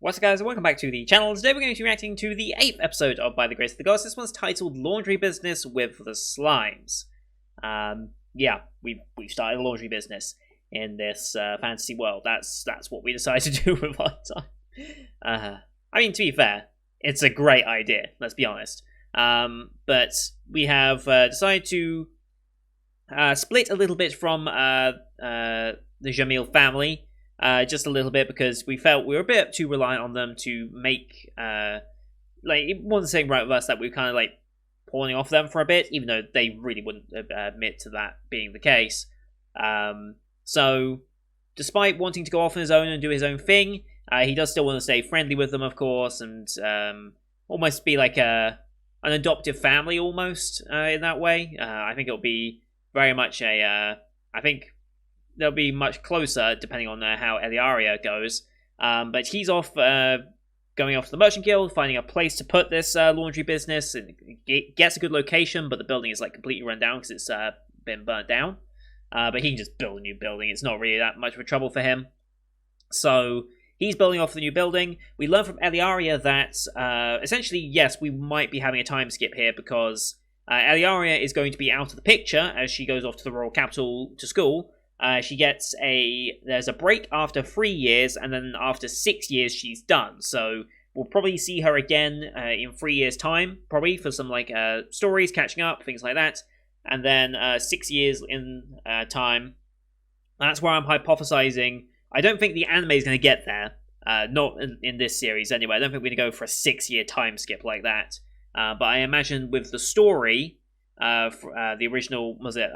What's up, guys, and welcome back to the channel. Today we're going to be reacting to the 8th episode of By the Grace of the Gods. This one's titled Laundry Business with the Slimes. Yeah, we've started a laundry business in this fantasy world. That's what we decided to do with our time. I mean, to be fair, it's a great idea, let's be honest. But we have decided to split a little bit from the Jamil family. Just a little bit, because we felt we were a bit too reliant on them to make, like, it wasn't saying right with us that we were kind of, like, pawning off them for a bit, even though they really wouldn't admit to that being the case. So, despite wanting to go off on his own and do his own thing, he does still want to stay friendly with them, of course, and almost be like an adoptive family, almost, in that way. I think it'll be very much I think they'll be much closer, depending on how Hirowareta goes. But he's off, going off to the Merchant Guild, finding a place to put this laundry business. And it gets a good location, but the building is like completely run down because it's been burnt down. But he can just build a new building. It's not really that much of a trouble for him. So he's building off the new building. We learn from Hirowareta that essentially, yes, we might be having a time skip here because Hirowareta is going to be out of the picture as she goes off to the royal capital to school. She gets there's a break after 3 years, and then after 6 years she's done. So we'll probably see her again in 3 years' time, probably, for some like stories, catching up, things like that. And then 6 years in time, that's where I'm hypothesizing. I don't think the anime is going to get there, not in this series anyway. I don't think we're going to go for a 6-year time skip like that. But I imagine with the story, the original, was it...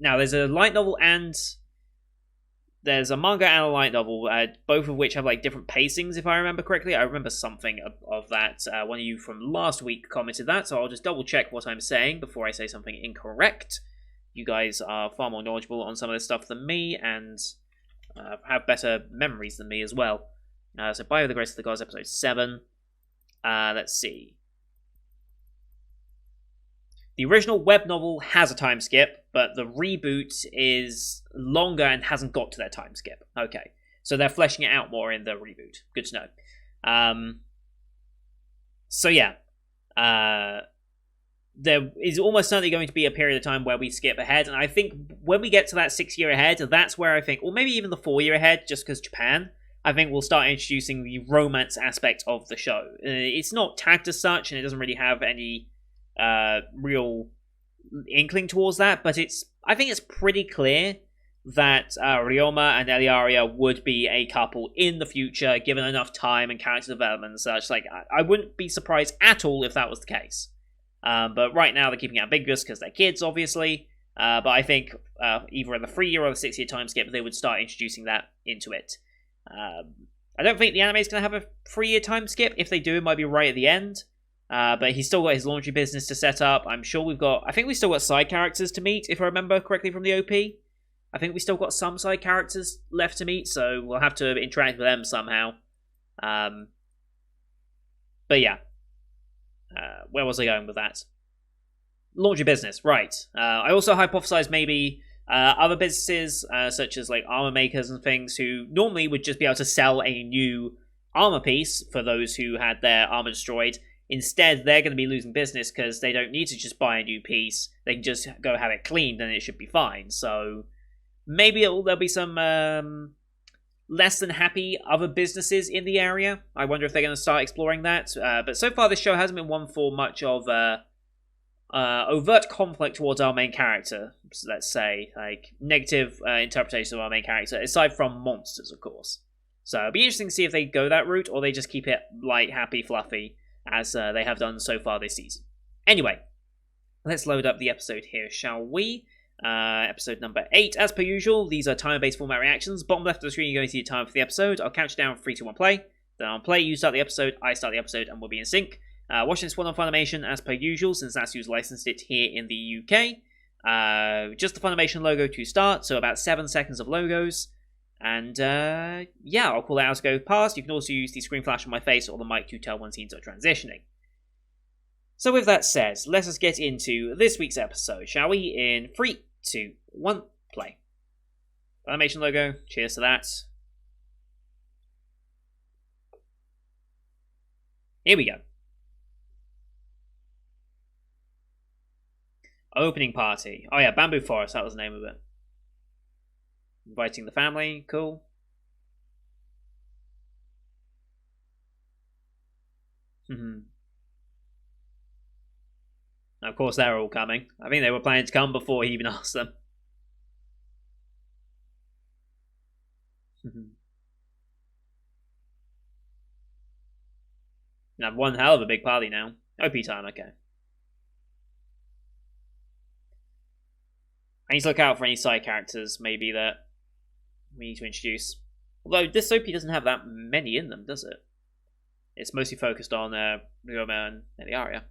Now, there's a light novel and there's a manga and a light novel, both of which have like different pacings, if I remember correctly. I remember something of that. One of you from last week commented that, so I'll just double check what I'm saying before I say something incorrect. You guys are far more knowledgeable on some of this stuff than me, and have better memories than me as well. So, By the Grace of the Gods, episode 7. Let's see. The original web novel has a time skip, but the reboot is longer and hasn't got to their time skip. Okay, so they're fleshing it out more in the reboot. Good to know. So yeah, there is almost certainly going to be a period of time where we skip ahead, and I think when we get to that 6 year ahead, that's where I think, or maybe even the 4 year ahead, just because Japan, I think we'll start introducing the romance aspect of the show. It's not tagged as such, and it doesn't really have any real inkling towards that, but I think it's pretty clear that Ryoma and Hirowareta would be a couple in the future, given enough time and character development and such. Like, I wouldn't be surprised at all if that was the case. But right now they're keeping it ambiguous because they're kids, obviously. But I think either in the 3 year or the 6 year time skip, they would start introducing that into it. I don't think the anime is going to have a 3 year time skip. If they do, it might be right at the end. But he's still got his laundry business to set up. I'm sure I think we've still got side characters to meet, if I remember correctly from the OP. I think we still got some side characters left to meet, so we'll have to interact with them somehow. But yeah. Where was I going with that? Laundry business, right. I also hypothesized maybe other businesses, such as like armor makers and things, who normally would just be able to sell a new armor piece for those who had their armor destroyed. Instead, they're going to be losing business because they don't need to just buy a new piece. They can just go have it cleaned and it should be fine. So maybe there'll be some less than happy other businesses in the area. I wonder if they're going to start exploring that. But so far, this show hasn't been one for much of overt conflict towards our main character. Let's say, like, negative interpretation of our main character, aside from monsters, of course. So it'll be interesting to see if they go that route or they just keep it light, happy, fluffy, as they have done so far this season. Anyway, let's load up the episode here, shall we? Episode number 8. As per usual, these are timer-based format reactions. Bottom left of the screen, you're going to see the time for the episode. I'll count you down, 3, 2, 1, play. Then I'll play, you start the episode, I start the episode, and we'll be in sync. Watching this one on Funimation, as per usual, since that's who's licensed it here in the UK. Just the Funimation logo to start, so about 7 seconds of logos. And, yeah, I'll call it out as I go past. You can also use the screen flash on my face or the mic to tell when scenes are transitioning. So with that said, let us get into this week's episode, shall we? In 3, 2, 1, play. Funimation logo, cheers to that. Here we go. Opening party. Oh yeah, Bamboo Forest, that was the name of it. Inviting the family, cool. Of course, they're all coming. I think they were planning to come before he even asked them. Have one hell of a big party now. OP time, okay. I need to look out for any side characters, maybe, that we need to introduce. Although this OP doesn't have that many in them, does it? It's mostly focused on Ryoma and Eliaria.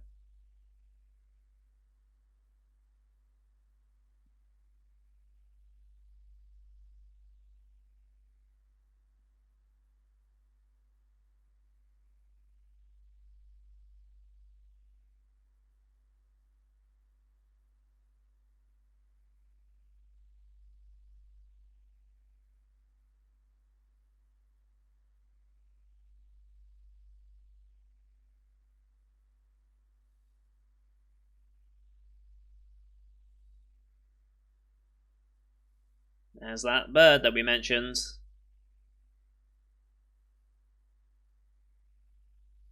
There's that bird that we mentioned.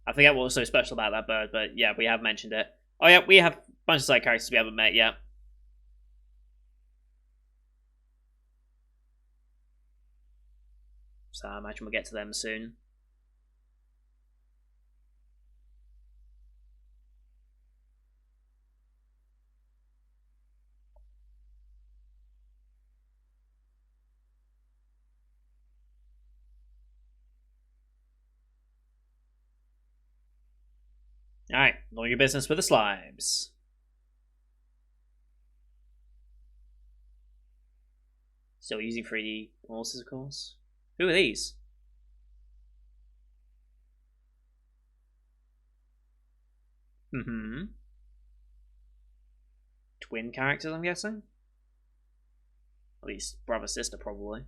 I forget what was so special about that bird, but yeah, we have mentioned it. Oh yeah, we have a bunch of side characters we haven't met yet. So I imagine we'll get to them soon. Alright, all your business with the slimes. Still using 3D horses, of course. Who are these? Twin characters, I'm guessing? At least brother sister, probably.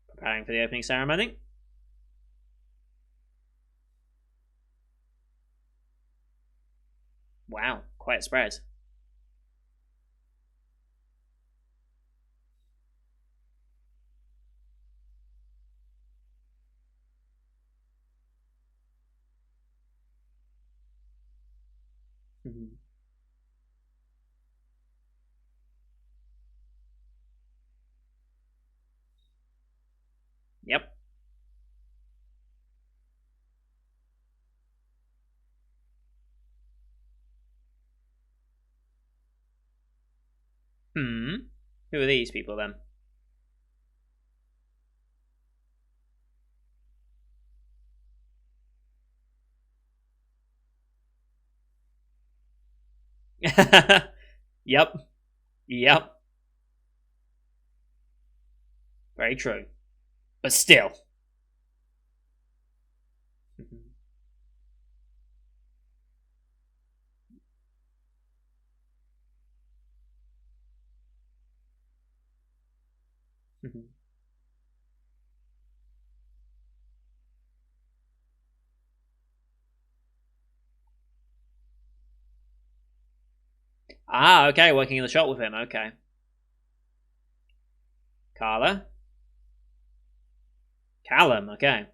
Preparing for the opening ceremony. Wow, quite a spread. Yep. Who are these people then? Yep. Yep. Very true. But still. Ah, okay, working in the shop with him, okay. Carla. Callum, okay.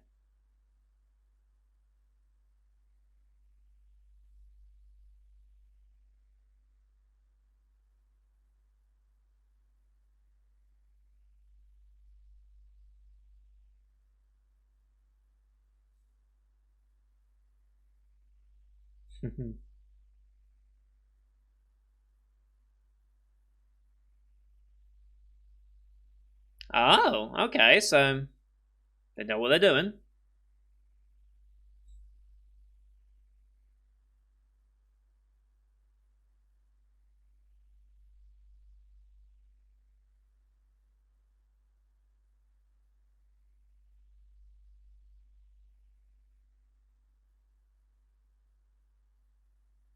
Oh, okay, so they know what they're doing.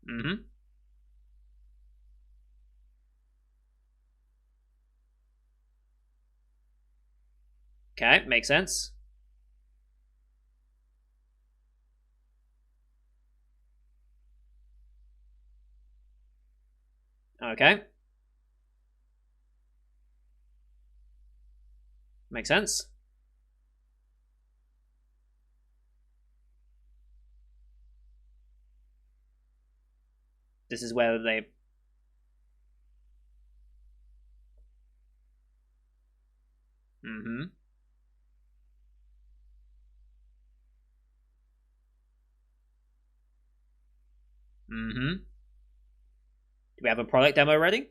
Mm-hmm. Okay, makes sense. Okay, makes sense. This is where they. Mm-hmm. Mm-hmm. Do we have a product demo ready?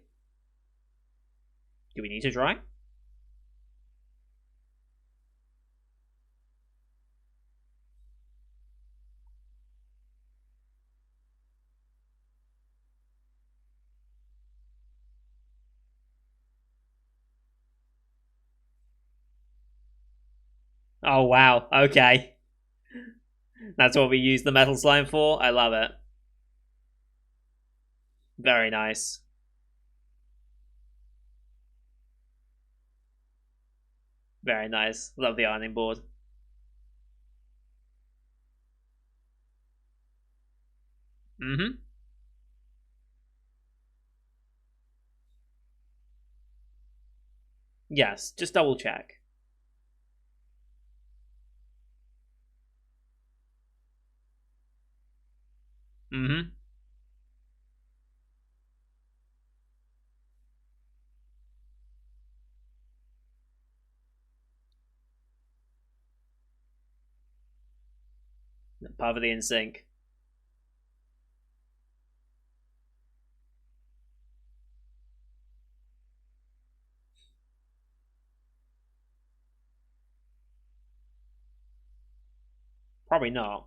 Do we need to try? Oh wow. Okay. That's what we use the metal slime for. I love it. Very nice. Very nice. Love the ironing board. Mm-hmm. Yes, just double check. Mm-hmm. Perfectly in sync. Probably not.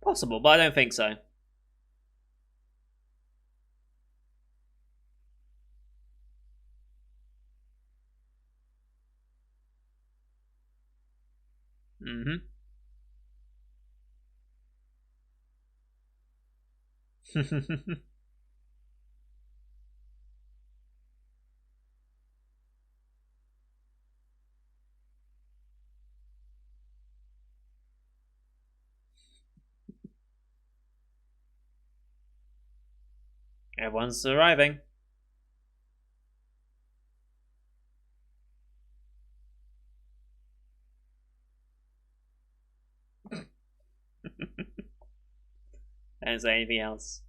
Possible, but I don't think so. Mm-hmm. Everyone's arriving. I don't say anything else.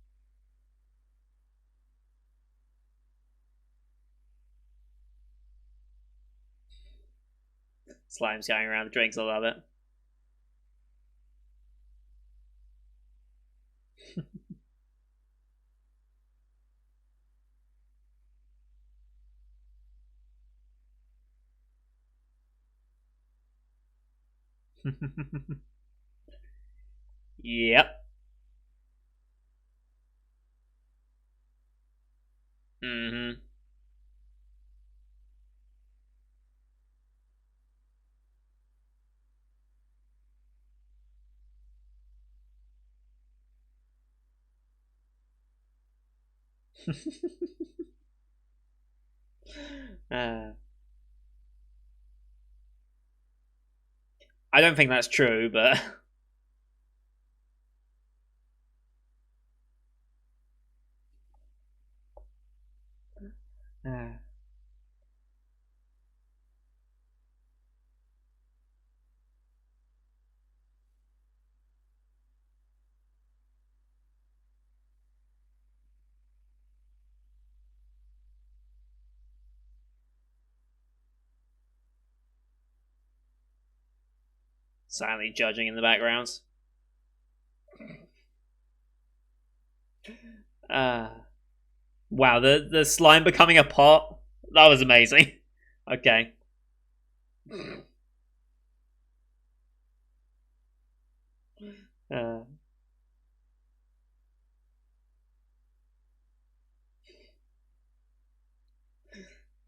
Slime's going around the drinks. I love it. Yep. Mm-hmm. uh, I don't think that's true, but silently judging in the background. Uh, wow, the slime becoming a pot. That was amazing. Okay. Uh,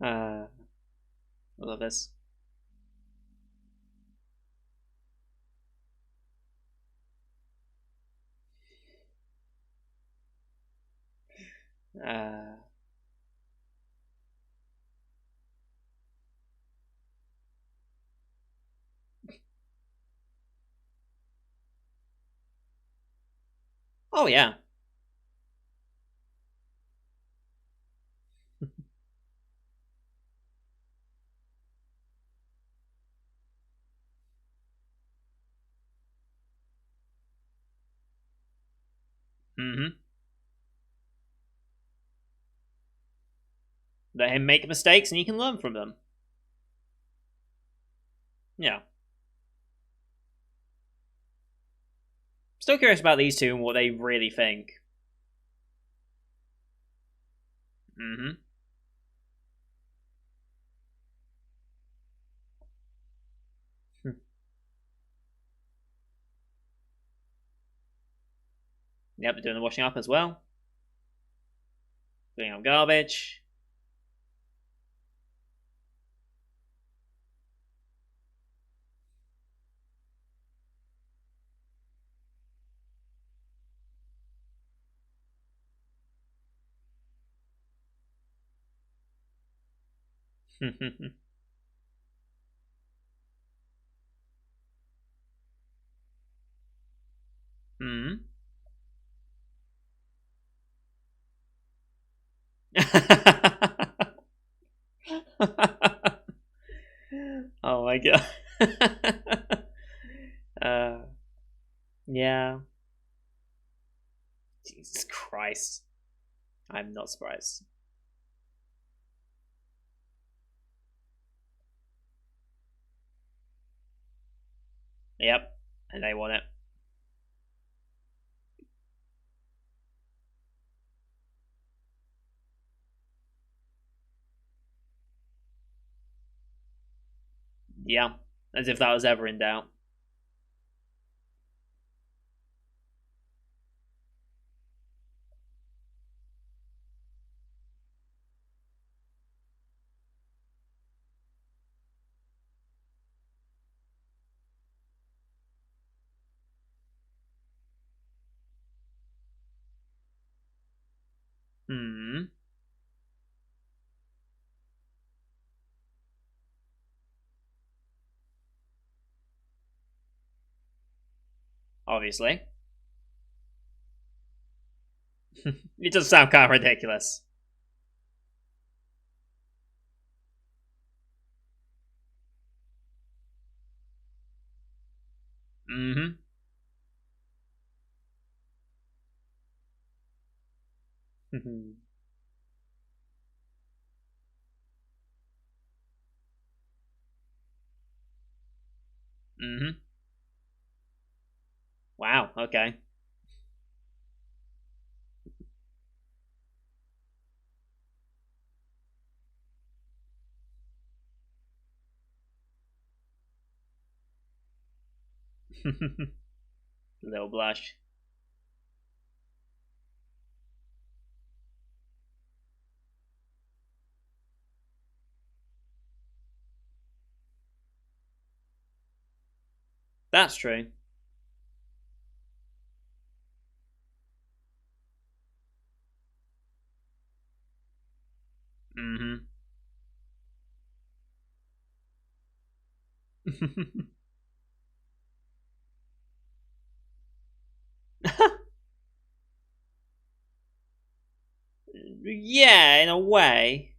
I love this. Uh, oh yeah. Mm-hmm. Let him make mistakes and you can learn from them. Yeah. Still curious about these two and what they really think. Mm-hmm. Yep, they're doing the washing up as well. Cleaning up garbage. Hmm. Oh my god. uh, yeah. Jesus Christ. I'm not surprised. Yep. And they want it. Yeah. As if that was ever in doubt. Hmm. Obviously. It does sound kind of ridiculous. Mm-hmm. Mm-hmm. Wow, okay. Little blush. That's true. Mm-hmm. Yeah, in a way.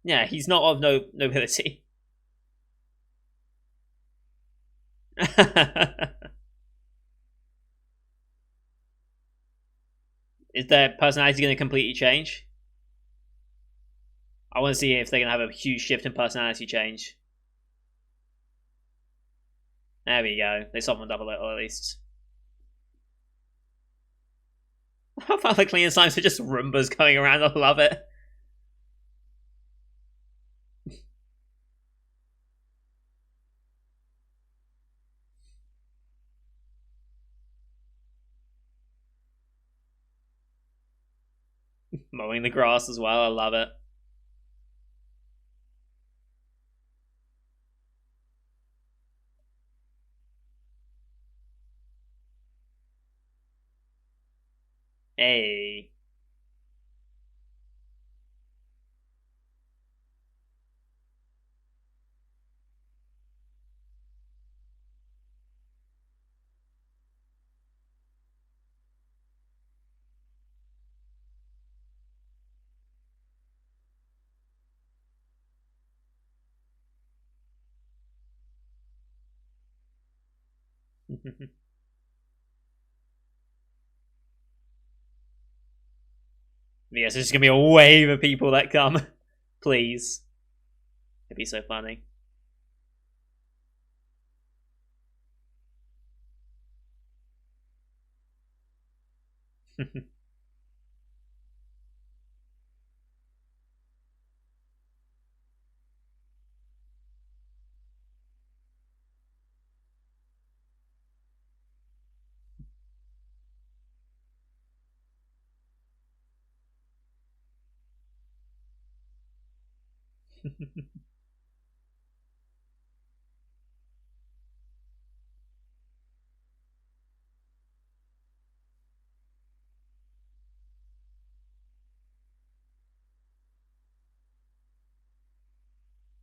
Yeah, he's not of no nobility. Is their personality going to completely change? I want to see if they're going to have a huge shift in personality change. There we go. They softened up a little at least. How about the cleaning signs are just Roombas going around? I love it. Mowing the grass as well. I love it. Hey. Yes, there's just gonna be a wave of people that come. Please. It'd be so funny.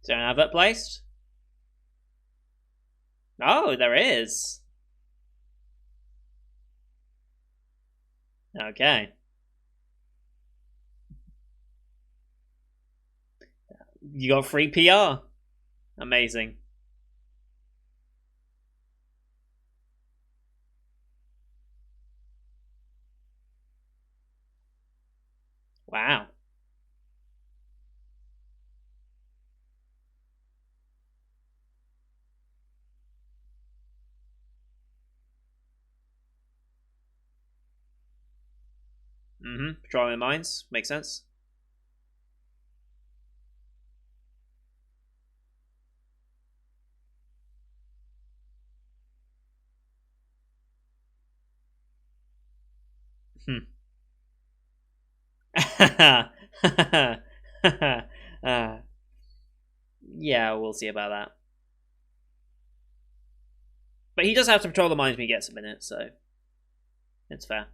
Don't have that placed? Oh, there is. Okay. You got free PR. Amazing. Wow. Mm-hmm. Patrolling mines. Makes sense. Hmm. uh, yeah, we'll see about that. But he does have to patrol the mines when he gets a minute, so it's fair.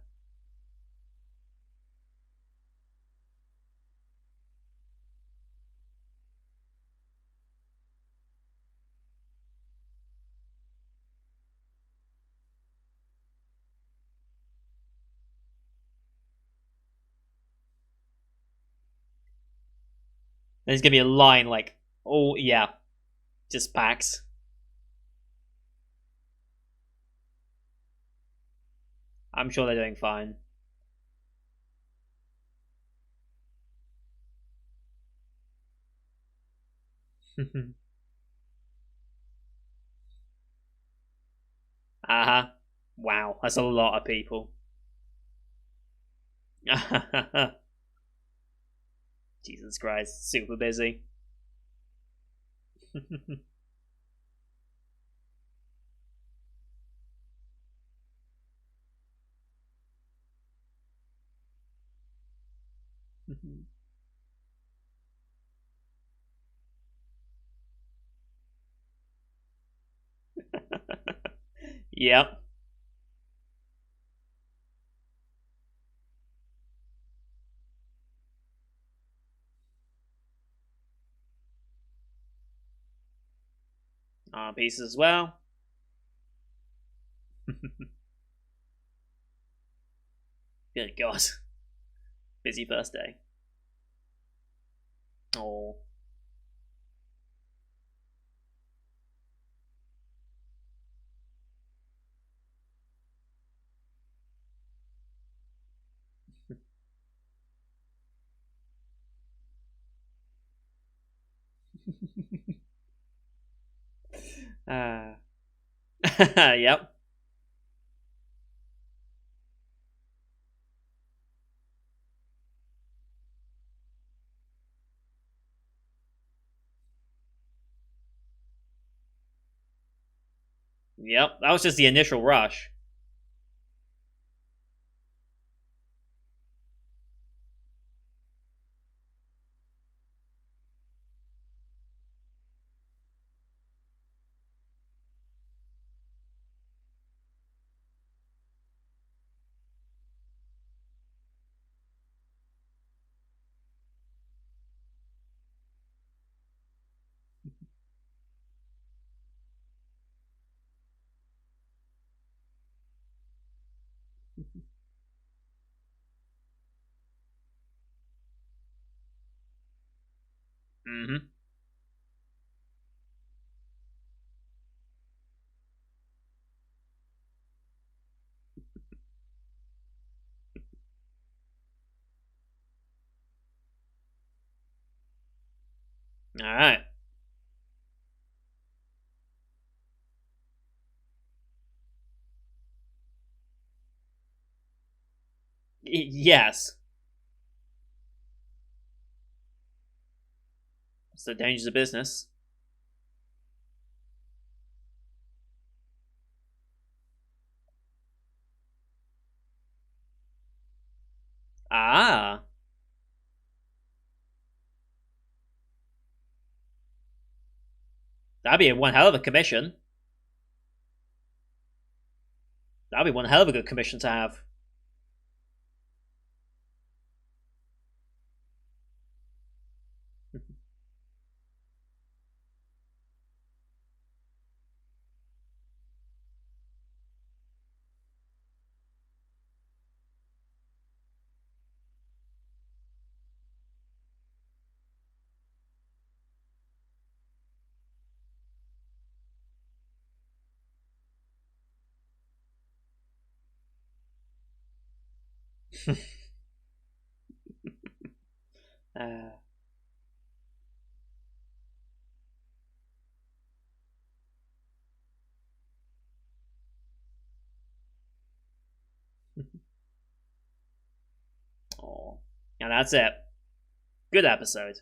There's gonna be a line like, oh yeah, just packs. I'm sure they're doing fine. Uh-huh. Wow, that's a lot of people. Jesus Christ, super busy. Yep. Pieces as well. Good God. Busy first day. Oh. uh. Yep. Yep. That was just the initial rush. Mm-hmm. All right. Yes. It's the dangers of business. Ah, that'd be one hell of a commission. That'd be one hell of a good commission to have. uh, oh, and that's it. Good episode.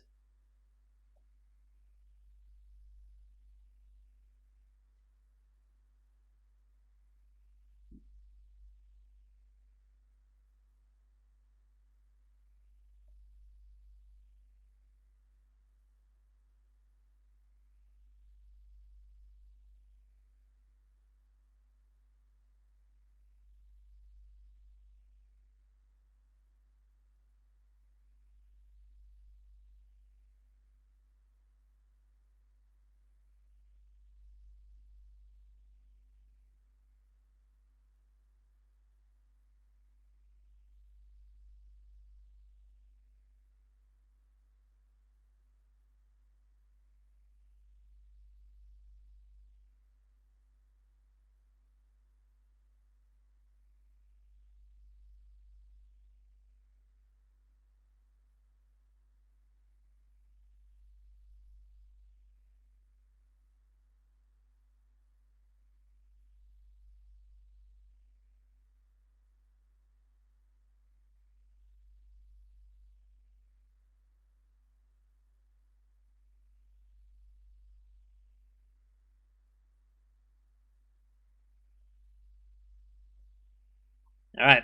All right.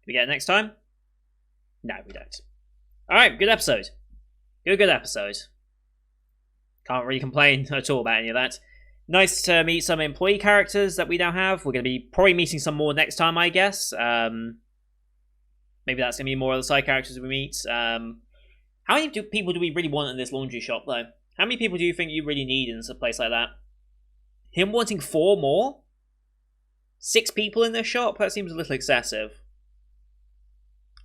We get it next time? No, we don't. All right. Good episode. Good episode. Can't really complain at all about any of that. Nice to meet some employee characters that we now have. We're going to be probably meeting some more next time, I guess. Maybe that's going to be more of the side characters we meet. How many people do we really want in this laundry shop, though? How many people do you think you really need in a place like that? Him wanting 4 more? 6 people in this shop? That seems a little excessive.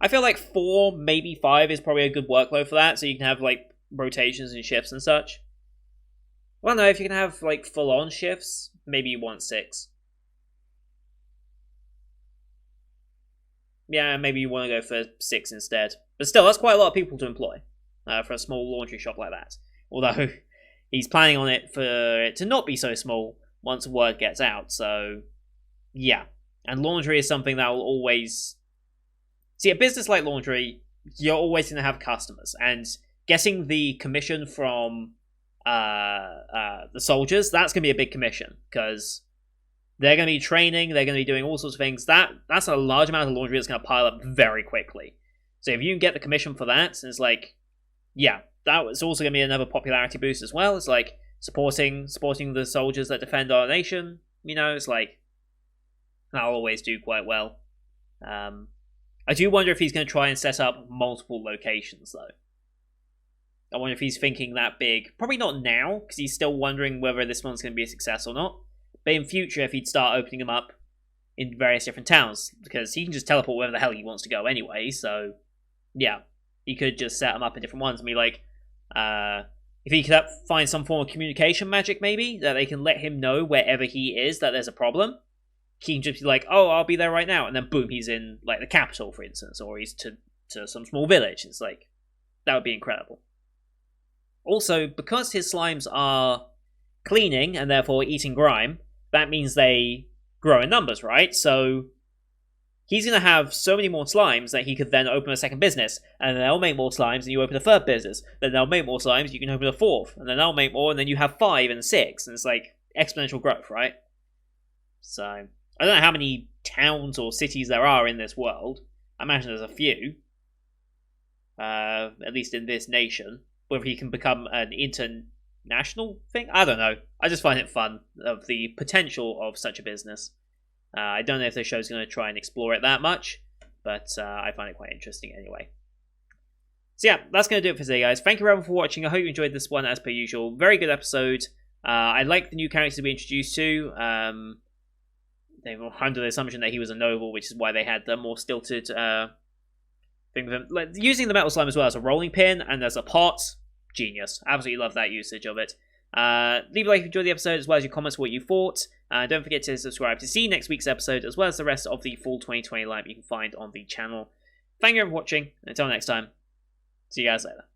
I feel like 4, maybe 5 is probably a good workload for that, so you can have, like, rotations and shifts and such. Well, no, if you can have, like, full-on shifts, maybe you want 6. Yeah, maybe you want to go for 6 instead. But still, that's quite a lot of people to employ for a small laundry shop like that. Although, he's planning on it for it to not be so small once word gets out, so yeah. And laundry is something that will always... See, a business like laundry, you're always going to have customers, and getting the commission from the soldiers, that's going to be a big commission, because they're going to be training, they're going to be doing all sorts of things. That's a large amount of laundry that's going to pile up very quickly. So if you can get the commission for that, it's like, yeah, that was also going to be another popularity boost as well. It's like supporting the soldiers that defend our nation. You know, it's like that'll always do quite well. I do wonder if he's going to try and set up multiple locations, though. I wonder if he's thinking that big. Probably not now, because he's still wondering whether this one's going to be a success or not. But in future, if he'd start opening them up in various different towns, because he can just teleport wherever the hell he wants to go anyway, so yeah. He could just set them up in different ones and be like, If he could find some form of communication magic, maybe, that they can let him know wherever he is that there's a problem. He can just be like, oh, I'll be there right now, and then boom, he's in, like, the capital, for instance, or he's to some small village. It's like, that would be incredible. Also, because his slimes are cleaning, and therefore eating grime, that means they grow in numbers, right? So he's going to have so many more slimes that he could then open a second business, and then they'll make more slimes, and you open a third business. Then they'll make more slimes, you can open a fourth, and then they'll make more, and then you have 5 and 6, and it's like exponential growth, right? So I don't know how many towns or cities there are in this world. I imagine there's a few, at least in this nation. Whether he can become an international thing, I don't know. I just find it fun of the potential of such a business. I don't know if the show's going to try and explore it that much, but I find it quite interesting anyway. So yeah, that's going to do it for today, guys. Thank you everyone for watching. I hope you enjoyed this one as per usual. Very good episode. I like the new characters we introduced to. They were under the assumption that he was a noble, which is why they had the more stilted thing with him. Like, using the metal slime as well as a rolling pin and as a pot. Genius. Absolutely love that usage of it. Leave a like if you enjoyed the episode, as well as your comments what you thought. Don't forget to subscribe to see next week's episode, as well as the rest of the full 2020 lineup you can find on the channel. Thank you for watching. Until next time, see you guys later.